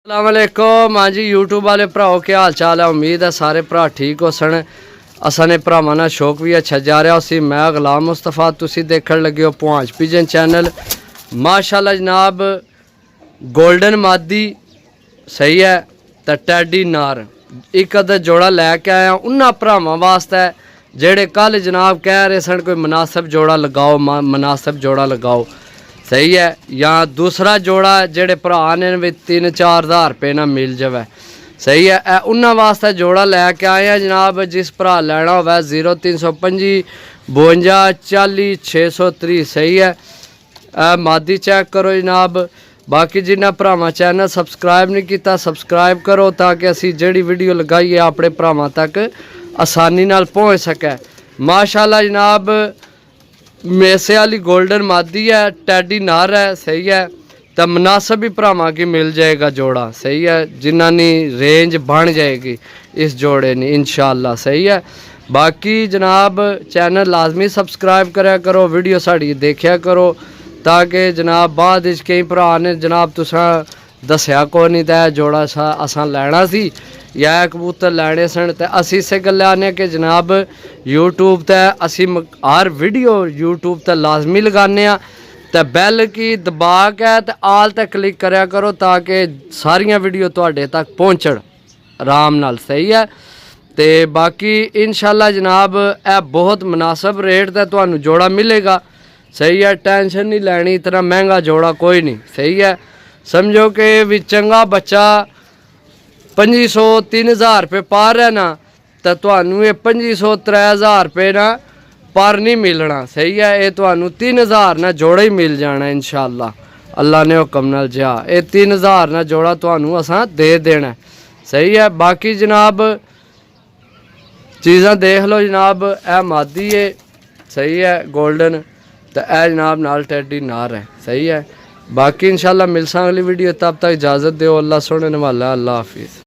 अस्सलाम वालेकुम। हाँ जी यूट्यूब वाले भराओ क्या हाल चाल है। उम्मीद है सारे भरा ठीक हो सन। असाने भरावां नाल शौक भी अच्छा जा रहा उसी। मैं गुलाम मुस्तफा, तुसी देखण लगे हो पुआंच पिजन चैनल। माशाल्लाह जनाब गोल्डन मादी सही है तो टैडी नार एक अद्धा जोड़ा लैके आया उन्होंने भरावां वास्ते जेड़े कल जनाब कह रहे सन कोई मुनासिब जोड़ा लगाओ, मुनासिब जोड़ा लगाओ सही है। या दूसरा जोड़ा जेड़े भरा ने भी 3-4 हज़ार रुपये ना मिल जाए सही है। उन्होंने वास्ते जोड़ा लैके आए हैं जनाब। जिस भरा लैना हो 0325 52 40 630 सही है। मादी चेक करो जनाब। बाकी जिन्हें भरावां चैनल सबसक्राइब नहीं किया सबसक्राइब करो ताकि असी जिहड़ी वीडियो लगाइए अपने भरावां तक आसानी नाल पहुँच सके। माशाल्लाह जनाब मेसे वाली गोल्डन मादी है, टैडी नार है सही है। तो मुनासिब भी भरावां की मिल जाएगा जोड़ा सही है, जिन्हां नी रेंज बन जाएगी इस जोड़े नी इंशाअल्लाह सही है। बाकी जनाब चैनल लाजमी सबसक्राइब कराया करो, वीडियो साड़ी देखा करो ताकि जनाब बाद कई भरा ने जनाब तुसा दसिया को नहीं तो जोड़ा असा लैना सी या कबूतर लैने सन। तो असी इस गल आने कि जनाब यूट्यूब ते असी हर वीडियो यूट्यूब ते लाजमी लगाने तो बैल की दबा के तो आल तक क्लिक कराया करो ताकि सारिया वीडियो तुहाडे तक पहुँचण आराम नाल सही है। तो बाकी इंशाल्लाह जनाब यह बहुत मुनासिब रेट ते तुहानू जोड़ा मिलेगा सही है। टेंशन नहीं लैनी, इतना महंगा जोड़ा कोई नहीं सही है। समझो कि भी चंगा बच्चा 2500-3000 रुपये पार है ना तो तुहानू ये 2500-3000 रुपये ना पर नहीं मिलना सही है। ये तुहानू 3000 ना जोड़ा ही मिल जाना इंशाअल्लाह अल्लाह ने हुक्म नाल जा। ये 3000 ना जोड़ा तुहानू असां दे देना सही है। बाकी जनाब चीज़ां देख लो जनाब ए मादी है सही है गोल्डन तो यह जनाब नाल टैडी नार है सही है। बाकी इंशाल्लाह मिलसा अगली वीडियो, तब तक इजाज़त दो। अल्लाह सोने वाला, अल्लाह हाफिज़।